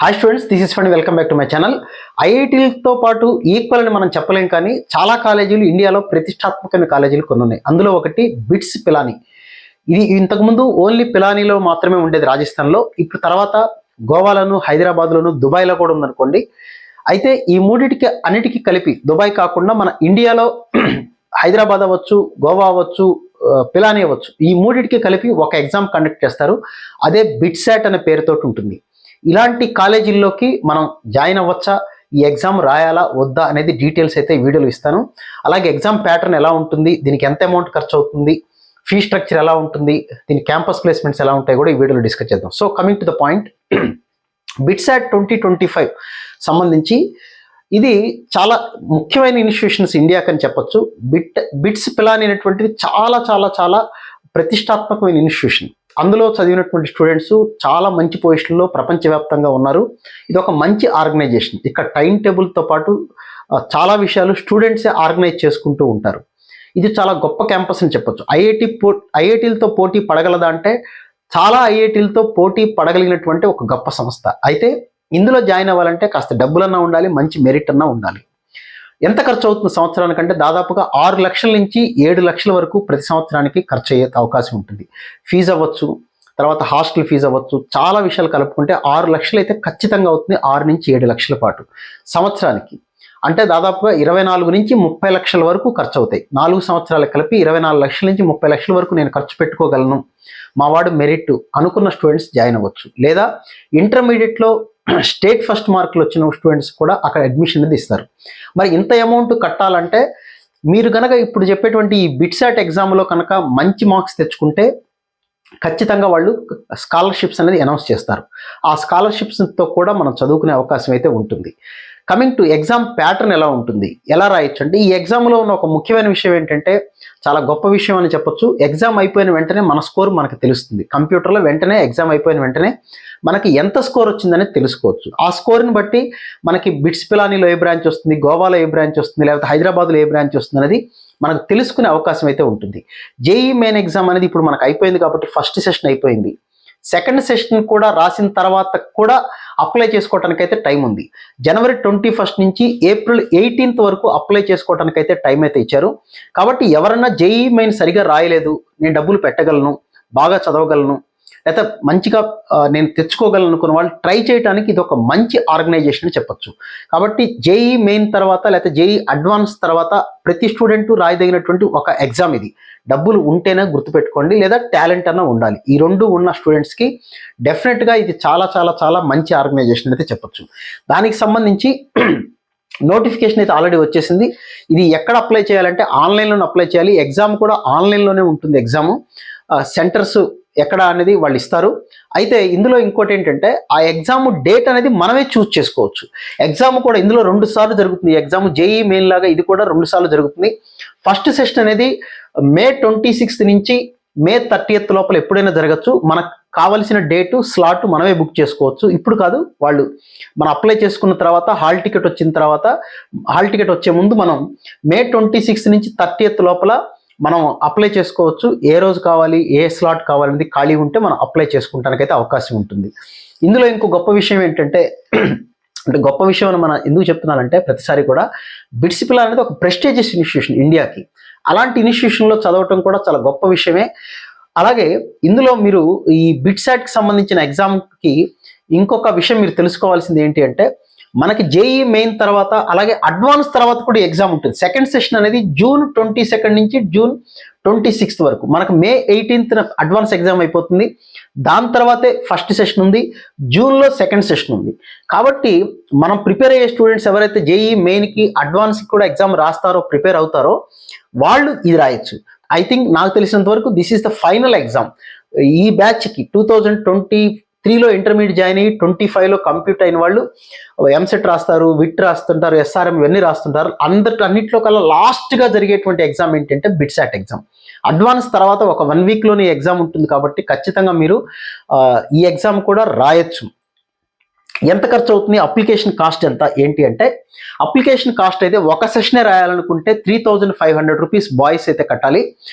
Hi students, this is fund. Welcome back to my channel. ఐఐటీలతో పాటు equal అని మనం చెప్పలేం, కానీ చాలా కాలేజీలు ఇండియాలో ప్రతిష్టాత్మకమైన కాలేజీలు కొన్ని ఉన్నాయి. అందులో ఒకటి బిట్స్ పిలానీ. ఇది ఇంతకుముందు ఓన్లీ పిలానీలో మాత్రమే ఉండేది రాజస్థాన్లో. ఇప్పుడు తర్వాత గోవాలోను, హైదరాబాద్లోను, దుబాయ్లో కూడా ఉందనుకోండి. అయితే ఈ మూడింటికి అన్నిటికీ కలిపి దుబాయ్ కాకుండా మన ఇండియాలో హైదరాబాద్ అవ్వచ్చు, గోవా అవ్వచ్చు, పిలానీ అవ్వచ్చు, ఈ మూడింటికి కలిపి ఒక ఎగ్జామ్ కండక్ట్ చేస్తారు. అదే బిట్సాట్ అనే పేరుతోటి ఉంటుంది. ఇలాంటి కాలేజీల్లోకి మనం జాయిన్ అవ్వచ్చా, ఈ ఎగ్జామ్ రాయాలా వద్దా అనేది డీటెయిల్స్ అయితే ఈ వీడియోలో ఇస్తాను. అలాగే ఎగ్జామ్ ప్యాటర్న్ ఎలా ఉంటుంది, దీనికి ఎంత అమౌంట్ ఖర్చు అవుతుంది, ఫీ స్ట్రక్చర్ ఎలా ఉంటుంది, దీని క్యాంపస్ ప్లేస్మెంట్స్ ఎలా ఉంటాయి కూడా ఈ వీడియోలో డిస్కస్ చేద్దాం. So coming to the point, BITSAT 2025 సంబంధించి ఇది చాలా ముఖ్యమైన ఇన్స్టిట్యూషన్స్ ఇండియాకి అని చెప్పొచ్చు. బిట్స్ పిలానీ అనేటువంటిది చాలా చాలా చాలా ప్రతిష్టాత్మకమైన ఇన్స్టిట్యూషన్. అందులో చదివినటువంటి స్టూడెంట్స్ చాలా మంచి పొజిషన్లో ప్రపంచవ్యాప్తంగా ఉన్నారు. ఇది ఒక మంచి ఆర్గనైజేషన్. ఇక్కడ టైం టేబుల్తో పాటు చాలా విషయాలు స్టూడెంట్సే ఆర్గనైజ్ చేసుకుంటూ ఉంటారు. ఇది చాలా గొప్ప క్యాంపస్ అని చెప్పొచ్చు. ఐఐటీలతో పోటీ పడగలదా అంటే చాలా ఐఐటీలతో పోటీ పడగలిగినటువంటి ఒక గొప్ప సంస్థ. అయితే ఇందులో జాయిన్ అవ్వాలంటే కాస్త డబ్బులన్నా ఉండాలి, మంచి మెరిట్ అన్నా ఉండాలి. ఎంత ఖర్చు అవుతుంది సంవత్సరానికంటే దాదాపుగా 6 లక్షల నుంచి 7 లక్షల వరకు ప్రతి సంవత్సరానికి ఖర్చు అయ్యే అవకాశం ఉంటుంది. ఫీజు అవ్వచ్చు, తర్వాత హాస్టల్ ఫీజు అవ్వచ్చు, చాలా విషయాలు కలుపుకుంటే 6 లక్షలు అయితే ఖచ్చితంగా అవుతుంది. 6 నుంచి 7 లక్షల పాటు సంవత్సరానికి, అంటే దాదాపుగా 24 నుంచి 30 లక్షల వరకు ఖర్చు అవుతాయి. 4 సంవత్సరాలకు కలిపి 24 లక్షల నుంచి 30 లక్షల వరకు నేను ఖర్చు పెట్టుకోగలను, మా వాడు మెరిట్ అనుకున్న స్టూడెంట్స్ జాయిన్ అవ్వచ్చు. లేదా ఇంటర్మీడియట్లో స్టేట్ ఫస్ట్ మార్కులు వచ్చిన స్టూడెంట్స్ కూడా అక్కడ అడ్మిషన్ అనేది ఇస్తారు. మరి ఇంత అమౌంట్ కట్టాలంటే మీరు కనుక ఇప్పుడు చెప్పేటువంటి ఈ బిట్సాట్ ఎగ్జామ్లో కనుక మంచి మార్క్స్ తెచ్చుకుంటే ఖచ్చితంగా వాళ్ళు స్కాలర్షిప్స్ అనేది అనౌన్స్ చేస్తారు. ఆ స్కాలర్షిప్స్తో కూడా మనం చదువుకునే అవకాశం అయితే ఉంటుంది. కమింగ్ టు ఎగ్జామ్ ప్యాటర్న్ ఎలా ఉంటుంది, ఎలా రాయొచ్చు అంటే, ఈ ఎగ్జామ్లో ఉన్న ఒక ముఖ్యమైన విషయం ఏంటంటే, చాలా గొప్ప విషయం అని చెప్పొచ్చు. ఎగ్జామ్ అయిపోయిన వెంటనే మన స్కోర్ మనకు తెలుస్తుంది. కంప్యూటర్లో వెంటనే ఎగ్జామ్ అయిపోయిన వెంటనే మనకి ఎంత స్కోర్ వచ్చిందనేది తెలుసుకోవచ్చు. ఆ స్కోర్ని బట్టి మనకి బిట్స్ పిలానీలో ఏ బ్రాంచ్ వస్తుంది, గోవాలో ఏ బ్రాంచ్ వస్తుంది, లేకపోతే హైదరాబాద్లో ఏ బ్రాంచ్ వస్తుంది అనేది మనకు తెలుసుకునే అవకాశం అయితే ఉంటుంది. జేఈ మెయిన్ ఎగ్జామ్ అనేది ఇప్పుడు మనకు అయిపోయింది కాబట్టి ఫస్ట్ సెషన్ అయిపోయింది. సెకండ్ సెషన్ కూడా రాసిన తర్వాత కూడా అప్లై చేసుకోవడానికి అయితే టైం ఉంది. జనవరి 21 నుంచి ఏప్రిల్ 18 వరకు అప్లై చేసుకోవడానికి అయితే టైం అయితే ఇచ్చారు. కాబట్టి ఎవరన్నా జేఈ మెయిన్ సరిగా రాయలేదు, నేను డబ్బులు పెట్టగలను, బాగా చదవగలను, లేకపోతే మంచిగా నేను తెచ్చుకోగలను అనుకున్న వాళ్ళు ట్రై చేయడానికి ఇది ఒక మంచి ఆర్గనైజేషన్ అని చెప్పొచ్చు. కాబట్టి జేఈ మెయిన్ తర్వాత లేకపోతే జేఈ అడ్వాన్స్ తర్వాత ప్రతి స్టూడెంట్ రాయదగినటువంటి ఒక ఎగ్జామ్ ఇది. డబ్బులు ఉంటేనే గుర్తుపెట్టుకోండి, లేదా టాలెంట్ అన్న ఉండాలి. ఈ రెండు ఉన్న స్టూడెంట్స్కి డెఫినెట్గా ఇది చాలా చాలా చాలా మంచి ఆర్గనైజేషన్ అయితే చెప్పొచ్చు. దానికి సంబంధించి నోటిఫికేషన్ అయితే ఆల్రెడీ వచ్చేసింది. ఇది ఎక్కడ అప్లై చేయాలంటే ఆన్లైన్లోనే అప్లై చేయాలి. ఎగ్జామ్ కూడా ఆన్లైన్లోనే ఉంటుంది. ఎగ్జాము సెంటర్స్ ఎక్కడ అనేది వాళ్ళు ఇస్తారు. అయితే ఇందులో ఇంకోటి ఏంటంటే, ఆ ఎగ్జామ్ డేట్ అనేది మనమే చూస్ చేసుకోవచ్చు. ఎగ్జామ్ కూడా ఇందులో 2 సార్లు జరుగుతుంది. ఎగ్జామ్ జేఈ మెయిన్ లాగా ఇది కూడా 2 సార్లు జరుగుతుంది. ఫస్ట్ సెషన్ అనేది మే 26 నుంచి మే 30 లోపల ఎప్పుడైనా జరగచ్చు. మనకు కావలసిన డేటు స్లాట్ మనమే బుక్ చేసుకోవచ్చు. ఇప్పుడు కాదు, వాళ్ళు మనం అప్లై చేసుకున్న తర్వాత హాల్ టికెట్ వచ్చిన తర్వాత, హాల్ టికెట్ వచ్చే ముందు మనం మే 26 నుంచి 30 లోపల మనం అప్లై చేసుకోవచ్చు. ఏ రోజు కావాలి, ఏ స్లాట్ కావాలనేది ఖాళీ ఉంటే మనం అప్లై చేసుకుంటానికైతే అవకాశం ఉంటుంది. ఇందులో ఇంకో గొప్ప విషయం ఏంటంటే, అంటే గొప్ప విషయం అని మనం ఎందుకు చెప్తున్నానంటే, ప్రతిసారి కూడా బిట్స్ పిలానీ అనేది ఒక ప్రెస్టీజియస్ ఇన్స్టిట్యూషన్ ఇండియాకి. అలాంటి ఇన్స్టిట్యూషన్లో చదవటం కూడా చాలా గొప్ప విషయమే. అలాగే ఇందులో మీరు ఈ బిట్సాట్కి సంబంధించిన ఎగ్జామ్కి ఇంకొక విషయం మీరు తెలుసుకోవాల్సింది ఏంటి అంటే, మనకి జేఈ మెయిన్ తర్వాత అలాగే అడ్వాన్స్ తర్వాత కూడా ఎగ్జామ్ ఉంటుంది. సెకండ్ సెషన్ అనేది జూన్ 22 నుంచి జూన్ 26 వరకు. మనకు మే 18న అడ్వాన్స్ ఎగ్జామ్ అయిపోతుంది. దాని తర్వాతే ఫస్ట్ సెషన్ ఉంది, జూన్లో సెకండ్ సెషన్ ఉంది. కాబట్టి మనం ప్రిపేర్ అయ్యే స్టూడెంట్స్ ఎవరైతే జేఈ మెయిన్కి అడ్వాన్స్కి కూడా ఎగ్జామ్ రాస్తారో, ప్రిపేర్ అవుతారో, వాళ్ళు ఇది రాయొచ్చు. ఐ థింక్ నాకు తెలిసినంత వరకు this is the final exam. ఈ బ్యాచ్కి 2023లో ఇంటర్మీడియట్ జాయిన్ అయ్యి 25లో కంప్లీట్ అయిన వాళ్ళు ఎంసెట్ రాస్తారు, విట్ రాస్తుంటారు, ఎస్ఆర్ఎం ఇవన్నీ రాస్తుంటారు. అన్నింటిలో కల్లా లాస్ట్గా జరిగేటువంటి ఎగ్జామ్ ఏంటంటే బిట్సాట్ ఎగ్జామ్. అడ్వాన్స్ తర్వాత ఒక 1 వీక్లోనే ఎగ్జామ్ ఉంటుంది. కాబట్టి ఖచ్చితంగా మీరు ఈ ఎగ్జామ్ కూడా రాయొచ్చు. ఎంత ఖర్చు అవుతుంది, అప్లికేషన్ కాస్ట్ ఎంత ఏంటి అంటే, అప్లికేషన్ కాస్ట్ అయితే ఒక సెషనే రాయాలనుకుంటే 3500 రూపీస్ బాయ్స్ అయితే కట్టాలి,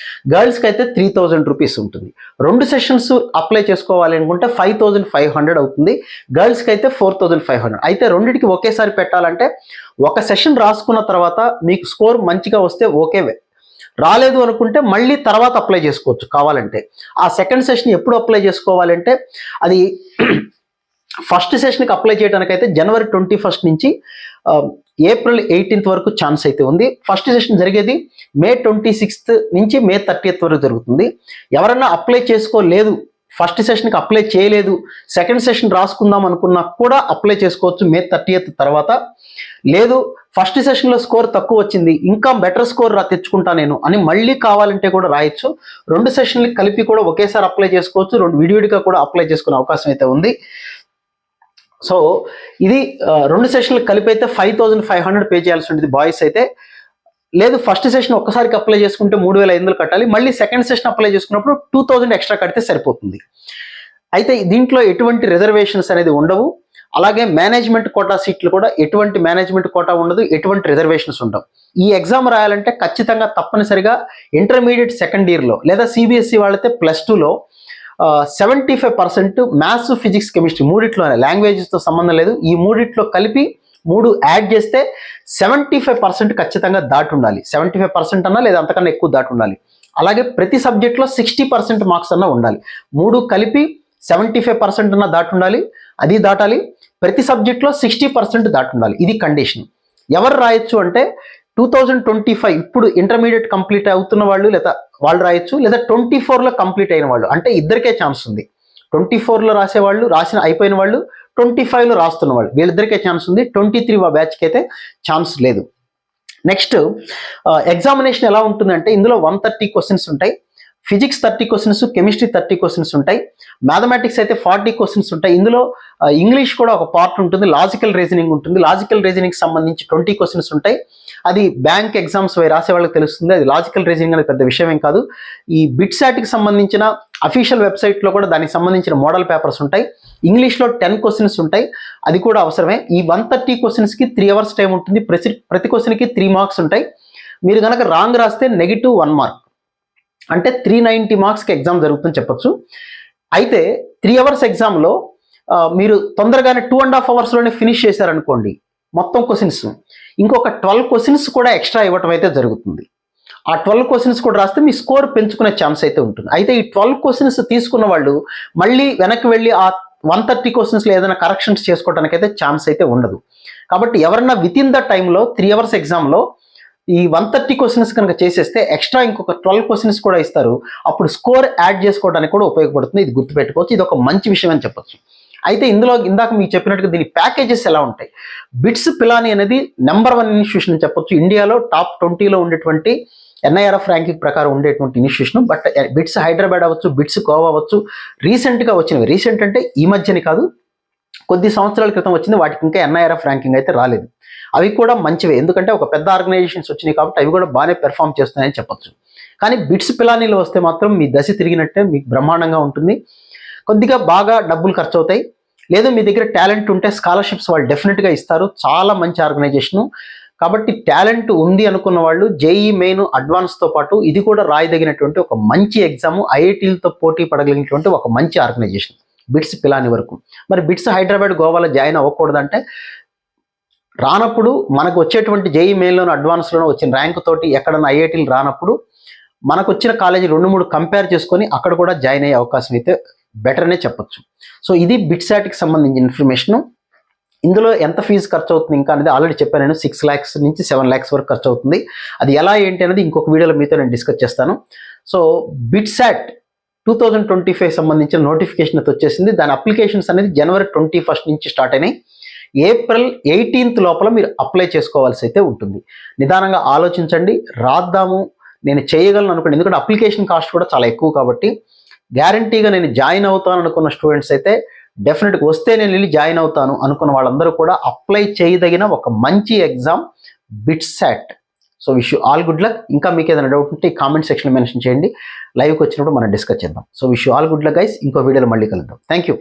గర్ల్స్కి అయితే 3000 రూపీస్ ఉంటుంది. 2 సెషన్స్ అప్లై చేసుకోవాలి అనుకుంటే 5500 అవుతుంది, గర్ల్స్కి అయితే 4500. అయితే రెండింటికి ఒకేసారి పెట్టాలంటే ఒక సెషన్ రాసుకున్న తర్వాత మీకు స్కోర్ మంచిగా వస్తే ఓకే, రాలేదు అనుకుంటే మళ్ళీ తర్వాత అప్లై చేసుకోవచ్చు కావాలంటే. ఆ సెకండ్ సెషన్ ఎప్పుడు అప్లై చేసుకోవాలంటే అది ఫస్ట్ సెషన్కి అప్లై చేయడానికి అయితే జనవరి 21 నుంచి ఏప్రిల్ 18 వరకు ఛాన్స్ అయితే ఉంది. ఫస్ట్ సెషన్ జరిగేది మే 26 నుంచి మే 30 వరకు జరుగుతుంది. ఎవరన్నా అప్లై చేసుకోలేదు, ఫస్ట్ సెషన్కి అప్లై చేయలేదు, సెకండ్ సెషన్ రాసుకుందాం అనుకున్నా కూడా అప్లై చేసుకోవచ్చు మే 30 తర్వాత. లేదు ఫస్ట్ సెషన్లో స్కోర్ తక్కువ వచ్చింది, ఇంకా బెటర్ స్కోర్ తెచ్చుకుంటా నేను అని మళ్ళీ కావాలంటే కూడా రాయొచ్చు. 2 సెషన్లకి కలిపి కూడా ఒకేసారి అప్లై చేసుకోవచ్చు, 2 విడివిడిగా కూడా అప్లై చేసుకునే అవకాశం అయితే ఉంది. సో ఇది 2 సెషన్లకు కలిపి అయితే 5500 పే చేయాల్సి ఉంటుంది బాయ్స్ అయితే. లేదు ఫస్ట్ సెషన్ ఒక్కసారికి అప్లై చేసుకుంటే 3500 కట్టాలి, మళ్ళీ సెకండ్ సెషన్ అప్లై చేసుకున్నప్పుడు 2000 ఎక్స్ట్రా కడితే సరిపోతుంది. అయితే దీంట్లో ఎటువంటి రిజర్వేషన్స్ అనేది ఉండవు, అలాగే మేనేజ్మెంట్ కోటా సీట్లు కూడా ఎటువంటి మేనేజ్మెంట్ కోటా ఉండదు, ఎటువంటి రిజర్వేషన్స్ ఉండవు. ఈ ఎగ్జామ్ రాయాలంటే ఖచ్చితంగా తప్పనిసరిగా ఇంటర్మీడియట్ సెకండ్ ఇయర్లో లేదా సిబిఎస్ఈ వాళ్ళైతే +2లో 75% మ్యాథ్స్, ఫిజిక్స్, కెమిస్ట్రీ మూడిట్లోనే, లాంగ్వేజెస్తో సంబంధం లేదు, ఈ మూడిట్లో కలిపి 3 యాడ్ చేస్తే 75% ఖచ్చితంగా దాటి ఉండాలి. 75% అన్నా లేదా అంతకన్నా ఎక్కువ దాటి ఉండాలి. అలాగే ప్రతి సబ్జెక్ట్లో 60% మార్క్స్ అన్నా ఉండాలి. 3 కలిపి 75% అన్నా దాటి ఉండాలి, అది దాటాలి. ప్రతి సబ్జెక్ట్లో 60% దాటి ఉండాలి, ఇది కండిషన్. ఎవరు రాయొచ్చు అంటే 2025 ఇప్పుడు ఇంటర్మీడియట్ కంప్లీట్ అవుతున్న వాళ్ళు లేదా వాళ్ళు రాయొచ్చు, లేదా 24లో కంప్లీట్ అయిన వాళ్ళు, అంటే ఇద్దరికే ఛాన్స్ ఉంది. 24లో రాసేవాళ్ళు, అయిపోయిన వాళ్ళు, 25లో రాస్తున్న వాళ్ళు, వీళ్ళిద్దరికే ఛాన్స్ ఉంది. 23 బ్యాచ్కి అయితే ఛాన్స్ లేదు. నెక్స్ట్ ఎగ్జామినేషన్ ఎలా ఉంటుందంటే ఇందులో 130 క్వశ్చన్స్ ఉంటాయి, ఫిజిక్స్ 30 క్వశ్చన్స్, కెమిస్ట్రీ 30 క్వశ్చన్స్ ఉంటాయి, మ్యాథమెటిక్స్ అయితే 40 క్వశ్చన్స్ ఉంటాయి. ఇందులో ఇంగ్లీష్ కూడా ఒక పార్ట్ ఉంటుంది, లాజికల్ రీజనింగ్ ఉంటుంది. లాజికల్ రీజనింగ్ సంబంధించి 20 క్వశ్చన్స్ ఉంటాయి. అది బ్యాంక్ ఎగ్జామ్స్ రాసే వాళ్ళకి తెలుస్తుంది, అది లాజికల్ రీజనింగ్ అనేది పెద్ద విషయం ఏం కాదు. ఈ బిట్సాట్కి సంబంధించిన అఫీషియల్ వెబ్సైట్లో కూడా దానికి సంబంధించిన మోడల్ పేపర్స్ ఉంటాయి. ఇంగ్లీష్లో 10 క్వశ్చన్స్ ఉంటాయి, అది కూడా అవసరమే. ఈ 130 క్వశ్చన్స్కి 3 అవర్స్ టైం ఉంటుంది, ప్రతి క్వశ్చన్కి 3 మార్క్స్ ఉంటాయి. మీరు కనుక రాంగ్ రాస్తే -1 మార్క్, అంటే 390 మార్క్స్కి ఎగ్జామ్ జరుగుతుందని చెప్పొచ్చు. అయితే 3 అవర్స్ ఎగ్జామ్లో మీరు తొందరగానే 2.5 అవర్స్లోనే ఫినిష్ చేశారనుకోండి మొత్తం క్వశ్చన్స్, ఇంకొక 12 క్వశ్చన్స్ కూడా ఎక్స్ట్రా ఇవ్వటం అయితే జరుగుతుంది. ఆ 12 క్వశ్చన్స్ కూడా రాస్తే మీ స్కోర్ పెంచుకునే ఛాన్స్ అయితే ఉంటుంది. అయితే ఈ 12 క్వశ్చన్స్ తీసుకున్న వాళ్ళు మళ్ళీ వెనక్కి వెళ్ళి ఆ 130 క్వశ్చన్స్లో ఏదైనా కరెక్షన్స్ చేసుకోవడానికి అయితే ఛాన్స్ అయితే ఉండదు. కాబట్టి ఎవరన్నా వితిన్ ద టైంలో 3 అవర్స్ ఎగ్జామ్లో ఈ 130 క్వశ్చన్స్ కనుక చేసేస్తే ఎక్స్ట్రా ఇంకొక 12 క్వశ్చన్స్ కూడా ఇస్తారు, అప్పుడు స్కోర్ యాడ్ చేసుకోవడానికి కూడా ఉపయోగపడుతుంది. ఇది గుర్తుపెట్టుకోవచ్చు, ఇది ఒక మంచి విషయం అని చెప్పొచ్చు. అయితే ఇందులో ఇందాక మీకు చెప్పినట్టుగా దీని ప్యాకేజెస్ ఎలా ఉంటాయి. బిట్స్ పిలాని అనేది నెంబర్ 1 ఇన్స్టిట్యూషన్ అని చెప్పొచ్చు, ఇండియాలో టాప్ 20లో ఉండేటువంటి NIRF ర్యాంకింగ్ ప్రకారం ఉండేటువంటి ఇన్స్టిట్యూషన్. బట్ బిట్స్ హైదరాబాద్ అవ్వచ్చు, బిట్స్ గోవా అవ్వచ్చు, రీసెంట్గా వచ్చినవి, రీసెంట్ అంటే ఈ మధ్యని కాదు, కొద్ది సంవత్సరాల క్రితం వచ్చింది, వాటికి ఇంకా NIRF ర్యాంకింగ్ అయితే రాలేదు. అవి కూడా మంచివే, ఎందుకంటే ఒక పెద్ద ఆర్గనైజేషన్స్ వచ్చినాయి కాబట్టి అవి కూడా బాగానే పెర్ఫామ్ చేస్తున్నాయని చెప్పొచ్చు. కానీ బిట్స్ పిలానీలో వస్తే మాత్రం మీ దశ తిరిగినట్టే, మీకు బ్రహ్మాండంగా ఉంటుంది. కొద్దిగా బాగా డబ్బులు ఖర్చు అవుతాయి, లేదా మీ దగ్గర టాలెంట్ ఉంటే స్కాలర్షిప్స్ వాళ్ళు డెఫినెట్గా ఇస్తారు, చాలా మంచి ఆర్గనైజేషను. కాబట్టి టాలెంట్ ఉంది అనుకున్న వాళ్ళు JEE మెయిన్ అడ్వాన్స్తో పాటు ఇది కూడా రాయదగినటువంటి ఒక మంచి ఎగ్జామ్, IITలతో పోటీ పడగలిగినటువంటి ఒక మంచి ఆర్గనైజేషన్ బిట్స్ పిలాని వరకు. మరి బిట్స్ హైదరాబాద్ గోవాలో జాయిన్ అవ్వకూడదంటే, రానప్పుడు మనకు వచ్చేటువంటి JEE మెయిన్లోనూ అడ్వాన్స్లోనూ వచ్చిన ర్యాంక్ తోటి ఎక్కడన్నా IITలు రానప్పుడు మనకు వచ్చిన కాలేజీ 2-3 కంపేర్ చేసుకొని అక్కడ కూడా జాయిన్ అయ్యే అవకాశం అయితే బెటర్ అనే చెప్పొచ్చు. సో ఇది బిట్సాట్కి సంబంధించిన ఇన్ఫర్మేషను. ఇందులో ఎంత ఫీజు ఖర్చు అవుతుంది ఇంకా అనేది ఆల్రెడీ చెప్పాను నేను, 6 lakhs నుంచి 7 lakhs వరకు ఖర్చు అవుతుంది. అది ఎలా ఏంటి అనేది ఇంకొక వీడియోలో మీతో నేను డిస్కస్ చేస్తాను. సో బిట్సాట్ 2025 సంబంధించిన నోటిఫికేషన్ అయితే వచ్చేసింది. దాని అప్లికేషన్స్ అనేది జనవరి 21 నుంచి స్టార్ట్ అయినాయి. ఏప్రిల్ 18 లోపల మీరు అప్లై చేసుకోవాల్సి అయితే ఉంటుంది. నిదానంగా ఆలోచించండి, రాద్దాము, నేను చేయగలను అనుకోండి, ఎందుకంటే అప్లికేషన్ కాస్ట్ కూడా చాలా ఎక్కువ కాబట్టి. గ్యారంటీగా నేను జాయిన్ అవుతాను అనుకున్న స్టూడెంట్స్ అయితే డెఫినెట్గా వస్తే నేను వెళ్ళి జాయిన్ అవుతాను అనుకున్న వాళ్ళందరూ కూడా అప్లై చేయదగిన ఒక మంచి exam BITSAT. So wish you all good luck. ఇంకా మీకు ఏదైనా డౌట్ ఉంటే కామెంట్ సెక్షన్లో మెన్షన్ చేయండి, లైవ్కి వచ్చినప్పుడు మనం డిస్కస్ చేద్దాం. So wish you all good luck guys. ఇంకో వీడియోలో మళ్ళీ కలుద్దాం. Thank you.